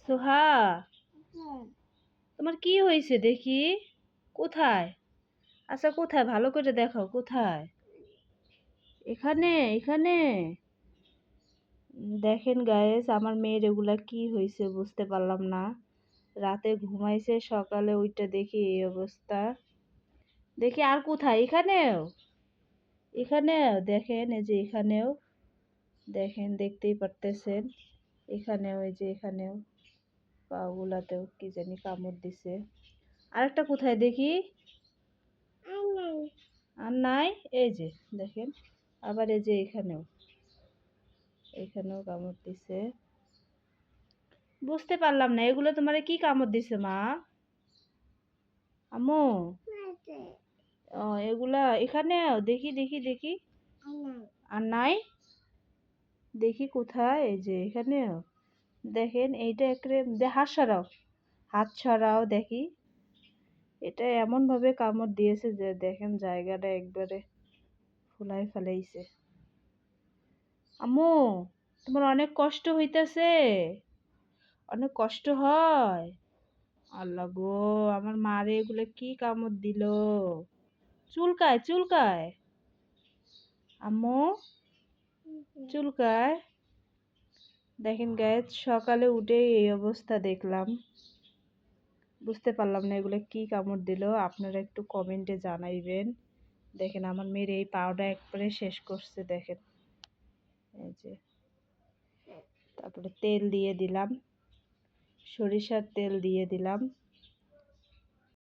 সোহা, তোমার কি হয়েছে দেখি? কোথায়? আচ্ছা, কোথায় ভালো করে দেখাও, কোথায়? এখানে, এখানে। দেখেন গায়েস, আমার মেয়ের এগুলা কি হয়েছে বুঝতে পারলাম না। রাতে ঘুমাইছে, সকালে ওইটা দেখি এই অবস্থা। দেখি আর কোথায়? এখানেও, এখানেও দেখেন, এই যে এখানেও দেখেন, দেখতেই পারতেছেন। এখানেও, এই যে এখানেও পাগুলাতেও কি জানি কামড় দিছে। আরেকটা কোথায় দেখি? আর নাই। এই যে দেখেন, আবার এই যে এখানেও, এখানেও কামড় দিছে। বুঝতে পারলাম না, এগুলো তোমারে কি কামড় দিছে মা? আম্মু, এগুলা এখানেও দেখি, দেখি, দেখি। আর নাই। দেখি কোথায়? এই যে এখানেও দেখেন, এইটা একরে হাত সরাও, হাত সরাও দেখি। এটা এমন ভাবে কামড় দিয়েছে যে দেখেন জায়গাটা একবারে ফুলাই ফেলাইছে। আম্মু, তোমার অনেক কষ্ট হইতাছে? অনেক কষ্ট হয়? আল্লাহ গো, আমার মারে এগুলো কি কামড় দিল! চুলকায়, চুলকায়। আম্মু, চুলকায়। দেখেন গাইস, সকালে উঠে এই অবস্থা দেখলাম। বুঝতে পারলাম না এগুলো কি কামড় দিল, আপনারা একটু কমেন্টে জানাইবেন। দেখেন আমার মেয়ের এই পাউডার একবারে শেষ করছে দেখেন। এই যে, তারপরে তেল দিয়ে দিলাম, সরিষার তেল দিয়ে দিলাম।